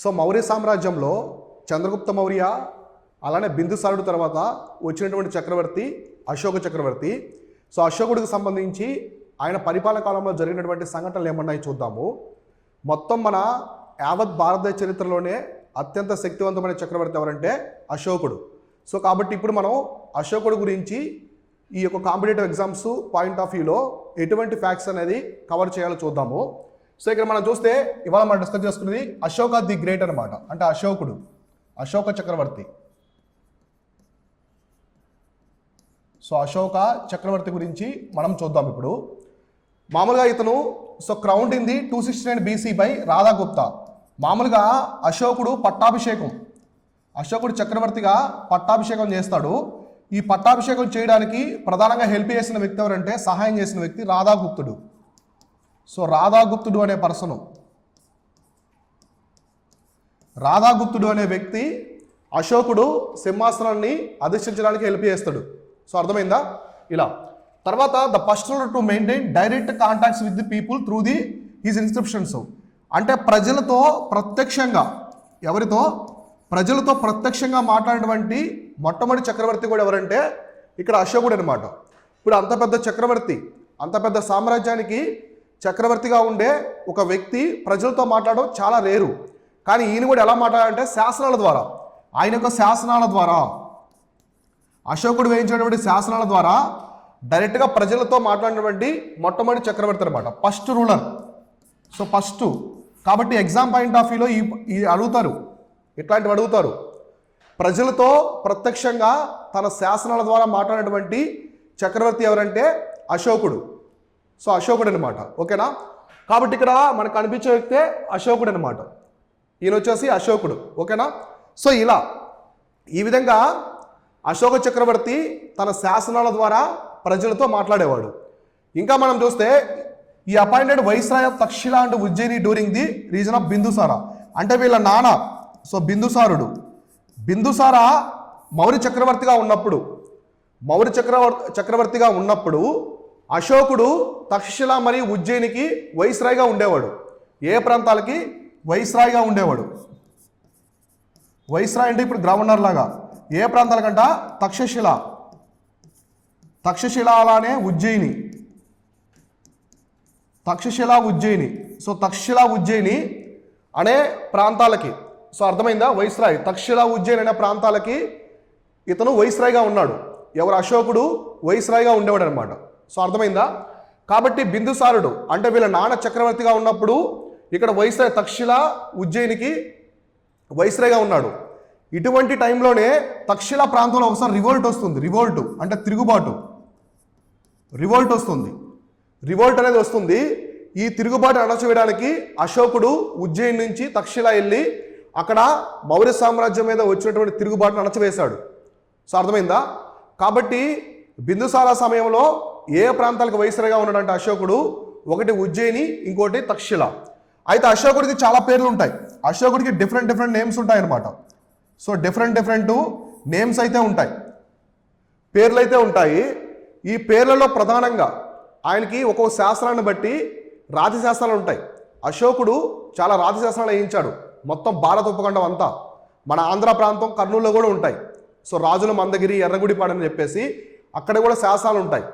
So Maurya సామ్రాజ్యంలో చంద్రగుప్త మౌర్య అలానే బిందుసారుడు తర్వాత వచ్చినటువంటి చక్రవర్తి అశోక చక్రవర్తి. సో అశోకుడికి సంబంధించి ఆయన పరిపాలన కాలంలో జరిగినటువంటి సంఘటనలు ఏమన్నాయి చూద్దాము. మొత్తం మన యావత్ భారతదేశ చరిత్రలోనే అత్యంత శక్తివంతమైన చక్రవర్తి ఎవరంటే అశోకుడు. సో కాబట్టి ఇప్పుడు మనం అశోకుడు గురించి ఈ యొక్క కాంపిటేటివ్ ఎగ్జామ్స్ పాయింట్ ఆఫ్ వ్యూలో ఎటువంటి ఫ్యాక్ట్స్ అనేది కవర్ చేయాలో చూద్దాము. సో ఇక్కడ మనం చూస్తే ఇవాళ మనం డిస్కస్ చేసుకునేది అశోక ది గ్రేట్ అనమాట. అంటే అశోకుడు, అశోక చక్రవర్తి. సో అశోక చక్రవర్తి గురించి మనం చూద్దాం ఇప్పుడు. మామూలుగా ఇతను crowned in the 269 BC by Radhagupta. మామూలుగా అశోకుడు చక్రవర్తిగా పట్టాభిషేకం చేస్తాడు. ఈ పట్టాభిషేకం చేయడానికి ప్రధానంగా హెల్ప్ చేసిన వ్యక్తి ఎవరంటే, సహాయం చేసిన వ్యక్తి రాధాగుప్తుడు. సో రాధాగుప్తుడు అనే వ్యక్తి అశోకుడు సింహాసనాన్ని అధిష్ఠించడానికి హెల్ప్ చేస్తాడు. సో అర్థమైందా? ఇలా తర్వాత the first ruler to maintain direct contacts with the people through the his inscriptions. అంటే ప్రజలతో ప్రత్యక్షంగా మాట్లాడినటువంటి మొట్టమొదటి చక్రవర్తి కూడా ఎవరంటే ఇక్కడ అశోకుడు అనమాట. ఇప్పుడు అంత పెద్ద చక్రవర్తి, అంత పెద్ద సామ్రాజ్యానికి చక్రవర్తిగా ఉండే ఒక వ్యక్తి ప్రజలతో మాట్లాడడం చాలా రేరు. కానీ ఈయన కూడా ఎలా మాట్లాడాలంటే శాసనాల ద్వారా, ఆయన యొక్క శాసనాల ద్వారా, అశోకుడు వేయించినటువంటి శాసనాల ద్వారా డైరెక్ట్గా ప్రజలతో మాట్లాడినటువంటి మొట్టమొదటి చక్రవర్తి అనమాట, ఫస్ట్ రూలర్. సో ఫస్ట్ కాబట్టి ఎగ్జామ్ పాయింట్ ఆఫ్ వ్యూలో ఈ అడుగుతారు, ఇట్లాంటివి అడుగుతారు. ప్రజలతో ప్రత్యక్షంగా తన శాసనాల ద్వారా మాట్లాడినటువంటి చక్రవర్తి ఎవరంటే అశోకుడు. సో అశోకుడు అనమాట. ఓకేనా? కాబట్టి ఇక్కడ మనకు కనిపించే వ్యక్తే అశోకుడు అనమాట. ఈయన వచ్చేసి అశోకుడు. ఓకేనా? సో ఇలా ఈ విధంగా అశోక చక్రవర్తి తన శాసనాల ద్వారా ప్రజలతో మాట్లాడేవాడు. ఇంకా మనం చూస్తే ఈ appointed viceroy of Takshashila and Ujjayini during the reason of Bindusara. అంటే వీళ్ళ నాన్న బిందుసార మౌర్య చక్రవర్తిగా ఉన్నప్పుడు అశోకుడు తక్షశిల మరియు ఉజ్జయినికి వైస్రాయ్గా ఉండేవాడు. ఏ ప్రాంతాలకి వైస్రాయ్గా ఉండేవాడు? వైస్రాయ్ అంటే ఇప్పుడు గవర్నర్ లాగా. ఏ ప్రాంతాలకంట? తక్షశిల అలానే ఉజ్జయిని. సో తక్షశిల ఉజ్జయిని అనే ప్రాంతాలకి. సో అర్థమైందా? వైస్రాయ్ తక్షశిల ఉజ్జయిని అనే ప్రాంతాలకి ఇతను వైస్రాయ్గా ఉన్నాడు. ఎవరు? అశోకుడు వైస్రాయ్గా ఉండేవాడు అనమాట. సో అర్థమైందా? కాబట్టి బిందుసారుడు అంటే వీళ్ళ నాన్న చక్రవర్తిగా ఉన్నప్పుడు ఇక్కడ వైస్రాయ్ తక్షశిల ఉజ్జయినికి వైస్రాయ్గా ఉన్నాడు. ఇటువంటి టైంలోనే తక్షశిల ప్రాంతంలో ఒకసారి రివోల్ట్ వస్తుంది. రివోల్ట్ అంటే తిరుగుబాటు. రివోల్ట్ అనేది వస్తుంది. ఈ తిరుగుబాటు అణచివేయడానికి అశోకుడు ఉజ్జయిని నుంచి తక్షశిల వెళ్ళి అక్కడ మౌర్య సామ్రాజ్యం మీద వచ్చినటువంటి తిరుగుబాటును అణచివేశాడు. సో అర్థమైందా? కాబట్టి బిందుసార సమయంలో ఏ ప్రాంతాలకు వైస్రాయ్గా ఉన్నాడంటే అశోకుడు, ఒకటి ఉజ్జయిని, ఇంకోటి తక్షశిల. అయితే అశోకుడికి చాలా పేర్లు ఉంటాయి. అశోకుడికి డిఫరెంట్ నేమ్స్ ఉంటాయి అన్నమాట. సో డిఫరెంట్ నేమ్స్ అయితే ఉంటాయి, పేర్లు అయితే ఉంటాయి. ఈ పేర్లలో ప్రధానంగా ఆయనకి ఒక్కొక్క శాస్త్రాన్ని బట్టి రాతి శాస్త్రాలు ఉంటాయి. అశోకుడు చాలా రాతి శాస్త్రాలు వేయించాడు. మొత్తం భారత ఉపఖండం అంతా, మన ఆంధ్ర ప్రాంతం కర్నూలులో కూడా ఉంటాయి. సో రాజుల మందగిరి, ఎర్రగుడిపాడు అని చెప్పేసి అక్కడ కూడా శాసనాలు ఉంటాయి.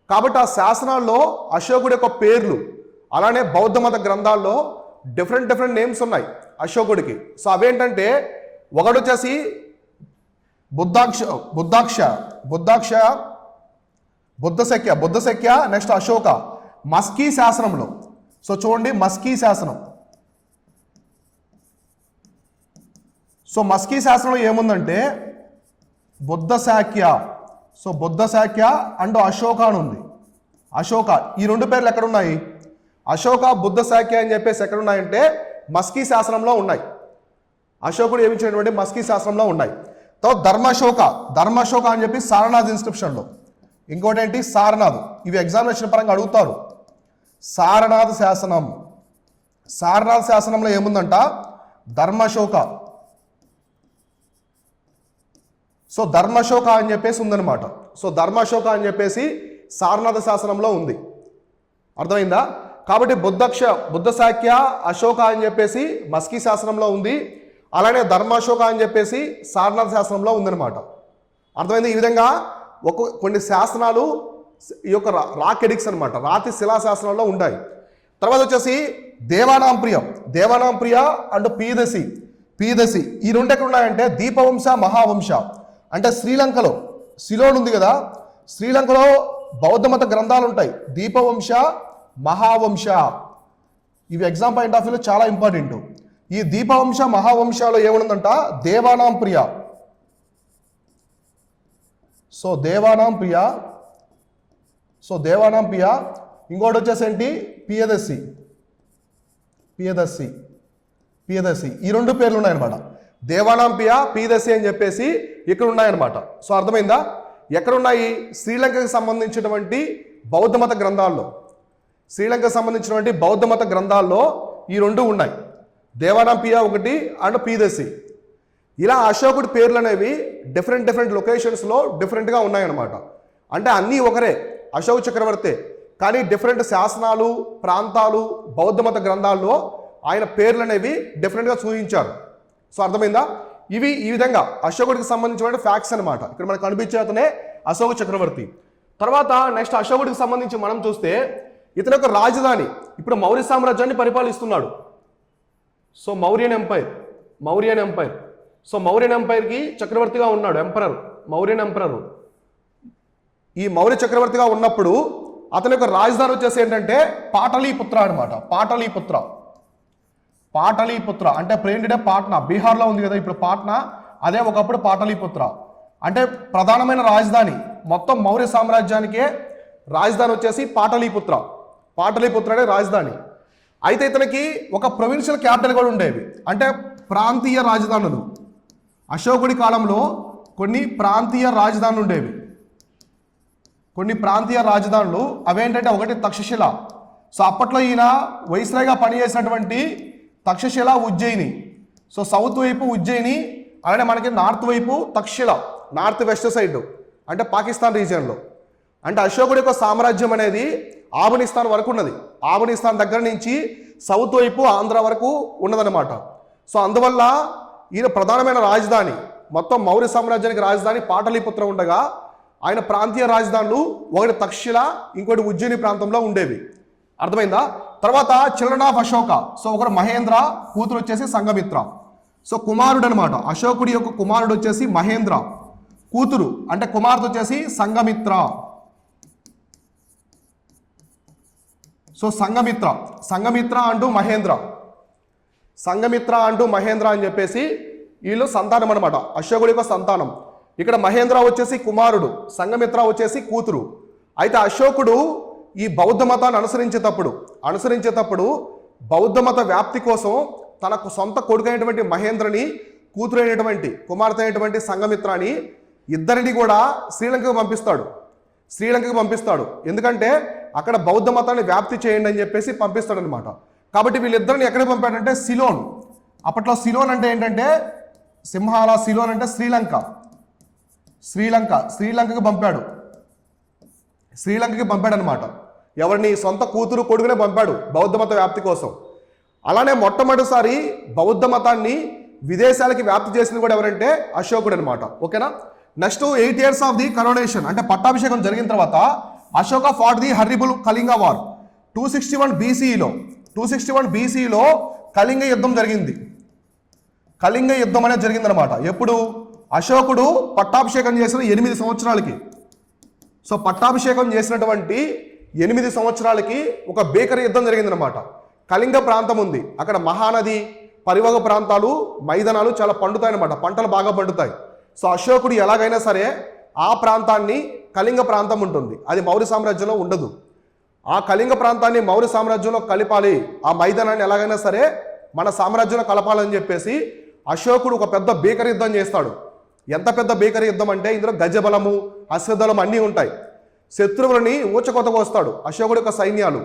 కాబట్టి ఆ శాసనాల్లో అశోకుడి యొక్క పేర్లు, అలానే బౌద్ధ మత గ్రంథాల్లో డిఫరెంట్ నేమ్స్ ఉన్నాయి అశోకుడికి. సో అవేంటంటే ఒకటి వచ్చేసి బుద్ధశక్య, నెక్స్ట్ అశోక. మస్కీ శాసనంలో, సో చూడండి మస్కీ శాసనం. సో మస్కీ శాసనంలో ఏముందంటే బుద్ధశాక్య. సో బుద్ధశాక్య అండ్ అశోక అని ఉంది. అశోక ఈ రెండు పేర్లు ఎక్కడున్నాయి? అశోక, బుద్ధశాక్య అని చెప్పేసి ఎక్కడున్నాయంటే మస్కీ శాసనంలో ఉన్నాయి. అశోకుడు ఏమిచ్చినటువంటి మస్కీ శాసనంలో ఉన్నాయి. తర్వాత ధర్మశోక అని చెప్పి సారనాథ్ ఇన్స్క్రిప్షన్లో. ఇంకోటి ఏంటి? సారనాథ్. ఇవి ఎగ్జామినేషన్ పరంగా అడుగుతారు. సారనాథ్ శాసనంలో ఏముందంట? ధర్మశోక. సో ధర్మశోక అని చెప్పేసి ఉందన్నమాట. సో ధర్మశోక అని చెప్పేసి సారనాథ శాసనంలో ఉంది. అర్థమైందా? కాబట్టి బుద్ధ శాక్య అశోక అని చెప్పేసి మస్కీ శాసనంలో ఉంది. అలానే ధర్మాశోక అని చెప్పేసి సారనాథ్ శాసనంలో ఉందన్నమాట. అర్థమైంది? ఈ విధంగా కొన్ని శాసనాలు ఈ యొక్క రాక్ ఎడిక్స్ అనమాట, రాతి శిలా శాసనంలో ఉన్నాయి. తర్వాత వచ్చేసి దేవానాం ప్రియ అండ్ పీదసి ఈ రెండు ఎక్కడ ఉన్నాయంటే దీపవంశ మహావంశ. అంటే శ్రీలంకలో సిలోన్ ఉంది కదా, శ్రీలంకలో బౌద్ధ మత గ్రంథాలు ఉంటాయి, దీపవంశ మహావంశ. ఇవి ఎగ్జామ్ పాయింట్ ఆఫ్ వ్యూలో చాలా ఇంపార్టెంట్. ఈ దీపవంశ మహావంశాలో ఏముందంట, దేవానాం ప్రియ. సో దేవానాం ప్రియ. ఇంకోటి వచ్చేసి ఏంటి, పియదసి. ఈ రెండు పేర్లు ఉన్నాయన్నమాట. దేవానాం ప్రియ, పీదసి అని చెప్పేసి ఇక్కడ ఉన్నాయన్నమాట. సో అర్థమైందా? ఎక్కడున్నాయి? శ్రీలంకకు సంబంధించినటువంటి బౌద్ధ మత గ్రంథాల్లో ఈ రెండు ఉన్నాయి, దేవానాం ప్రియ ఒకటి అండ్ పీదసి. ఇలా అశోకుడి పేర్లు అనేవి డిఫరెంట్ లొకేషన్స్లో డిఫరెంట్గా ఉన్నాయన్నమాట. అంటే అన్నీ ఒకరే, అశోక్ చక్రవర్తి, కానీ డిఫరెంట్ శాసనాలు, ప్రాంతాలు, బౌద్ధ మత గ్రంథాల్లో ఆయన పేర్లు అనేవి డిఫరెంట్గా సూచించారు. సో అర్థమైందా? ఇవి ఈ విధంగా అశోకుడికి సంబంధించిన ఫ్యాక్ట్స్ అనమాట. ఇక్కడ మనకు కనిపించే అతనే అశోక చక్రవర్తి. తర్వాత నెక్స్ట్ అశోకుడికి సంబంధించి మనం చూస్తే ఇతని యొక్క రాజధాని ఇప్పుడు మౌర్య సామ్రాజ్యాన్ని పరిపాలిస్తున్నాడు. So Mauryan empire. So Mauryan ఎంపైర్కి చక్రవర్తిగా ఉన్నాడు, మౌర్యన్ ఎంపరర్. ఈ మౌర్య చక్రవర్తిగా ఉన్నప్పుడు అతని యొక్క రాజధాని వచ్చేసి ఏంటంటే పాటలీపుత్ర అనమాట. పాటలీపుత్ర అంటే ప్రేంటిడే పాట్నా, బీహార్లో ఉంది కదా ఇప్పుడు పాట్నా, అదే ఒకప్పుడు పాటలీపుత్ర. అంటే ప్రధానమైన రాజధాని, మొత్తం మౌర్య సామ్రాజ్యానికే రాజధాని వచ్చేసి పాటలీపుత్ర అనే రాజధాని. అయితే ఇతనికి ఒక ప్రొవిన్షియల్ క్యాపిటల్ కూడా ఉండేవి, అంటే ప్రాంతీయ రాజధానులు. అశోకుడి కాలంలో కొన్ని ప్రాంతీయ రాజధానులు ఉండేవి. అవేంటంటే ఒకటి తక్షశిల. సో అప్పట్లో ఈయన వైస్రాయ్గా పనిచేసినటువంటి తక్షశిల, ఉజ్జయిని. సో సౌత్ వైపు ఉజ్జయిని, అలానే మనకి నార్త్ వైపు తక్షశిల, నార్త్ వెస్ట్ సైడ్ అంటే పాకిస్తాన్ రీజియన్లో. అంటే అశోకుడి యొక్క సామ్రాజ్యం అనేది ఆఫ్ఘనిస్తాన్ వరకు ఉన్నది. ఆఫ్ఘనిస్తాన్ దగ్గర నుంచి సౌత్ వైపు ఆంధ్ర వరకు ఉన్నదన్నమాట. సో అందువల్ల ఈయన ప్రధానమైన రాజధాని, మొత్తం మౌర్య సామ్రాజ్యానికి రాజధాని పాటలీపుత్ర ఉండగా ఆయన ప్రాంతీయ రాజధానులు ఒకటి తక్షశిల, ఇంకోటి ఉజ్జయిని ప్రాంతంలో ఉండేవి. అర్థమైందా? తర్వాత చిల్డ్రన్ ఆఫ్ అశోక. సో ఒకరు మహేంద్ర, కూతురు వచ్చేసి సంఘమిత్ర. సో కుమారుడు అనమాట, అశోకుడి యొక్క కుమారుడు వచ్చేసి మహేంద్ర, కూతురు అంటే కుమార్తె వచ్చేసి సంఘమిత్ర. సో సంఘమిత్ర అంటూ మహేంద్ర అని చెప్పేసి వీళ్ళు సంతానం అనమాట, అశోకుడి యొక్క సంతానం. ఇక్కడ మహేంద్ర వచ్చేసి కుమారుడు, సంఘమిత్ర వచ్చేసి కూతురు. అయితే అశోకుడు ఈ బౌద్ధ మతాన్ని అనుసరించేటప్పుడు బౌద్ధ మత వ్యాప్తి కోసం తనకు సొంత కొడుకైనటువంటి మహేంద్రని, కూతురు అయినటువంటి కుమార్తె అయినటువంటి సంఘమిత్రాని ఇద్దరిని కూడా శ్రీలంకకు పంపిస్తాడు. ఎందుకంటే అక్కడ బౌద్ధ మతాన్ని వ్యాప్తి చేయండి అని చెప్పేసి పంపిస్తాడు అనమాట. కాబట్టి వీళ్ళిద్దరిని ఎక్కడికి పంపాడంటే సిలోన్. అప్పట్లో సిలోన్ అంటే ఏంటంటే సింహాల, సిలోన్ అంటే శ్రీలంకకి పంపాడు అనమాట. ఎవరిని? సొంత కూతురు కొడుకునే పంపాడు బౌద్ధ మత వ్యాప్తి కోసం. అలానే మొట్టమొదటిసారి బౌద్ధ మతాన్ని విదేశాలకి వ్యాప్తి చేసింది కూడా ఎవరంటే అశోకుడు అనమాట. ఓకేనా? Next 8 years of the coronation అంటే పట్టాభిషేకం జరిగిన తర్వాత Ashoka fought the horrible Kalinga war 261 BCEలో కళింగ యుద్ధం జరిగింది. కళింగ యుద్ధం అనేది జరిగిందనమాట. ఎప్పుడు? అశోకుడు పట్టాభిషేకం చేసిన 8 సంవత్సరాలకి. సో పట్టాభిషేకం చేసినటువంటి 8 సంవత్సరాలకి ఒక భీకర యుద్ధం జరిగిందనమాట. కళింగ ప్రాంతం ఉంది, అక్కడ మహానది, పరివాహక ప్రాంతాలు, మైదానాలు చాలా పండుతాయన్నమాట, పంటలు బాగా పండుతాయి. సో అశోకుడు ఎలాగైనా సరే ఆ ప్రాంతాన్ని, కళింగ ప్రాంతం ఉంటుంది, అది మౌర్య సామ్రాజ్యంలో ఉండదు. ఆ కళింగ ప్రాంతాన్ని మౌర్య సామ్రాజ్యంలో కలిపాలి, ఆ మైదానాన్ని ఎలాగైనా సరే మన సామ్రాజ్యంలో కలపాలని చెప్పేసి అశోకుడు ఒక పెద్ద భీకర యుద్ధం చేస్తాడు. ఎంత పెద్ద భీకర యుద్ధం అంటే ఇందులో గజబలము, అశ్వబలం అన్నీ ఉంటాయి. శత్రువులని ఊచకొతకు వస్తాడు అశోకుడి యొక్క సైన్యాలు.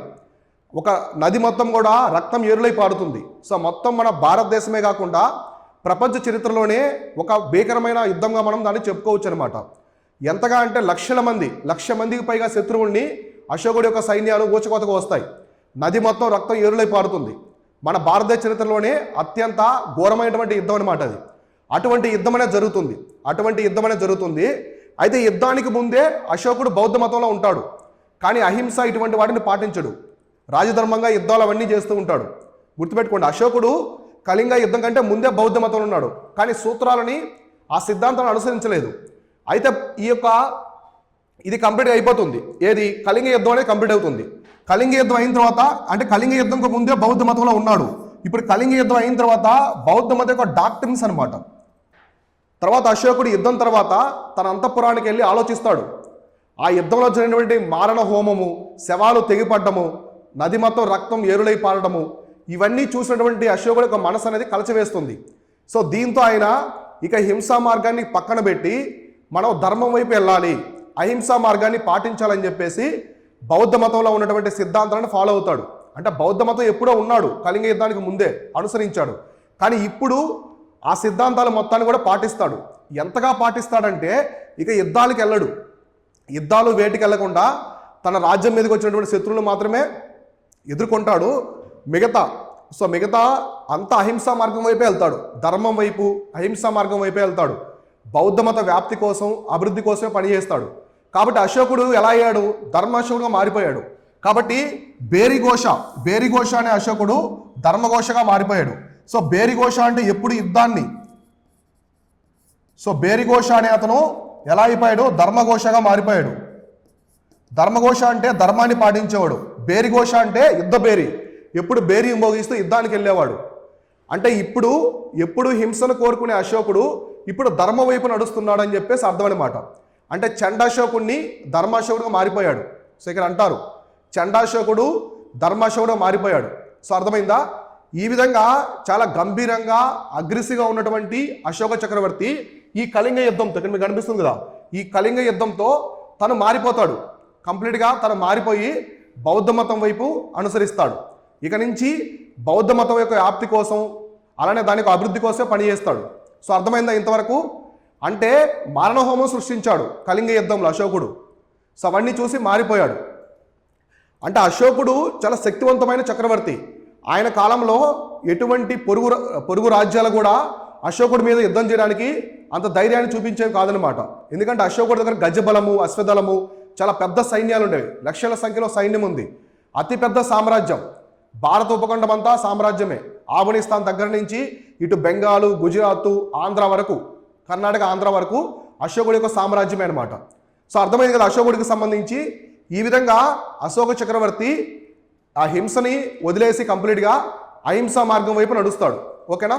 ఒక నది మొత్తం కూడా రక్తం ఏరులై పారుతుంది. సో మొత్తం మన భారతదేశమే కాకుండా ప్రపంచ చరిత్రలోనే ఒక భీకరమైన యుద్ధంగా మనం దాన్ని చెప్పుకోవచ్చు అనమాట. ఎంతగా అంటే 1,00,000 మందికి పైగా శత్రువుల్ని అశోకుడి యొక్క సైన్యాలు ఊచకోతకు వస్తాయి. నది మొత్తం రక్తం ఏరులై పారుతుంది. మన భారతదేశ చరిత్రలోనే అత్యంత ఘోరమైనటువంటి యుద్ధం అనమాట అది. అటువంటి యుద్ధం అనేది జరుగుతుంది. అయితే యుద్ధానికి ముందే అశోకుడు బౌద్ధ మతంలో ఉంటాడు. కానీ అహింస ఇటువంటి వాటిని పాటించడు. రాజధర్మంగా యుద్ధాలు అవన్నీ చేస్తూ ఉంటాడు. గుర్తుపెట్టుకోండి, అశోకుడు కళింగ యుద్ధం కంటే ముందే బౌద్ధ మతంలో ఉన్నాడు. కానీ సూత్రాలని ఆ సిద్ధాంతాలను అనుసరించలేదు. అయితే ఇది కంప్లీట్ అయిపోతుంది. ఏది? కళింగ యుద్ధం అనేది కంప్లీట్ అవుతుంది. కళింగ యుద్ధం అయిన తర్వాత, అంటే కళింగ యుద్ధంకు ముందే బౌద్ధ మతంలో ఉన్నాడు. ఇప్పుడు కళింగ యుద్ధం అయిన తర్వాత బౌద్ధ మతం యొక్క డాక్ట్రిన్స్ అనమాట. తర్వాత అశోకుడు యుద్ధం తర్వాత తన అంతఃపురానికి వెళ్ళి ఆలోచిస్తాడు. ఆ యుద్ధంలో జరిగినటువంటి మారణ హోమము, శవాలు తెగిపడ్డము, నది మొత్తం రక్తం ఏరులై పారడము, ఇవన్నీ చూసినటువంటి అశోకుడు యొక్క మనసు అనేది కలచవేస్తుంది. సో దీంతో ఆయన ఇక హింసా మార్గాన్ని పక్కన పెట్టి మనం ధర్మం వైపు వెళ్ళాలి, అహింసా మార్గాన్ని పాటించాలని చెప్పేసి బౌద్ధ మతంలో ఉన్నటువంటి సిద్ధాంతాలను ఫాలో అవుతాడు. అంటే బౌద్ధ మతం ఎప్పుడో ఉన్నాడు, కళింగ యుద్ధానికి ముందే అనుసరించాడు. కానీ ఇప్పుడు ఆ సిద్ధాంతాల మొత్తాన్ని కూడా పాటిస్తాడు. ఎంతగా పాటిస్తాడంటే ఇక యుద్ధాలకు వెళ్ళడు. యుద్ధాలు వేటికి వెళ్ళకుండా తన రాజ్యం మీదకి వచ్చినటువంటి శత్రువులు మాత్రమే ఎదుర్కొంటాడు. మిగతా అంతా అహింసా మార్గం వైపే వెళ్తాడు. ధర్మం వైపు, అహింసా మార్గం వైపే వెళ్తాడు. బౌద్ధ మత వ్యాప్తి కోసం, అభివృద్ధి కోసమే పనిచేస్తాడు. కాబట్టి అశోకుడు ఎలా అయ్యాడు? ధర్మాశోకుడుగా మారిపోయాడు. కాబట్టి బేరిఘోష అనే అశోకుడు ధర్మఘోషగా మారిపోయాడు. సో బేరిఘోష అంటే ఎప్పుడు యుద్ధాన్ని, సో బేరిఘోష అనే అతను ఎలా అయిపోయాడు? ధర్మఘోషగా మారిపోయాడు. ధర్మఘోష అంటే ధర్మాన్ని పాటించేవాడు. బేరిఘోష అంటే యుద్ధ బేరి, ఎప్పుడు బేరి మోగిస్తూ యుద్ధానికి వెళ్ళేవాడు. అంటే ఎప్పుడు హింసను కోరుకునే అశోకుడు ఇప్పుడు ధర్మ వైపు నడుస్తున్నాడు అని చెప్పేసి అర్థం అనమాట. అంటే చండాశోకుడిని ధర్మాశోకుడుగా మారిపోయాడు. సో ఇక్కడ అంటారు చండాశోకుడు ధర్మాశోకుడుగా మారిపోయాడు. సో అర్థమైందా? ఈ విధంగా చాలా గంభీరంగా అగ్రెసివ్గా ఉన్నటువంటి అశోక చక్రవర్తి ఈ కళింగ యుద్ధంతో, ఇక్కడ మీకు కనిపిస్తుంది కదా, ఈ కళింగ యుద్ధంతో తను మారిపోతాడు. కంప్లీట్గా తను మారిపోయి బౌద్ధ మతం వైపు అనుసరిస్తాడు. ఇక నుంచి బౌద్ధ మతం యొక్క వ్యాప్తి కోసం, అలానే దానికి అభివృద్ధి కోసమే పనిచేస్తాడు. సో అర్థమైందా ఇంతవరకు? అంటే మారణహోమం సృష్టించాడు కళింగ యుద్ధంలో అశోకుడు. సో అవన్నీ చూసి మారిపోయాడు. అంటే అశోకుడు చాలా శక్తివంతమైన చక్రవర్తి. ఆయన కాలంలో ఎటువంటి పొరుగు రాజ్యాలు కూడా అశోకుడి మీద యుద్ధం చేయడానికి అంత ధైర్యాన్ని చూపించేవి కాదనమాట. ఎందుకంటే అశోకుడి దగ్గర గజబలము, అశ్వదళము, చాలా పెద్ద సైన్యాలు ఉండేవి. లక్షల సంఖ్యలో సైన్యం ఉంది. అతిపెద్ద సామ్రాజ్యం. భారత ఉపఖండం అంతా సామ్రాజ్యమే. ఆఫ్ఘనిస్తాన్ దగ్గర నుంచి ఇటు బెంగాలు, గుజరాత్, ఆంధ్ర వరకు, కర్ణాటక, ఆంధ్ర వరకు అశోకుడి యొక్క సామ్రాజ్యమే అనమాట. సో అర్థమైంది కదా అశోకుడికి సంబంధించి. ఈ విధంగా అశోక చక్రవర్తి ఆ హింసని వదిలేసి కంప్లీట్గా అహింసా మార్గం వైపు నడుస్తాడు. ఓకేనా?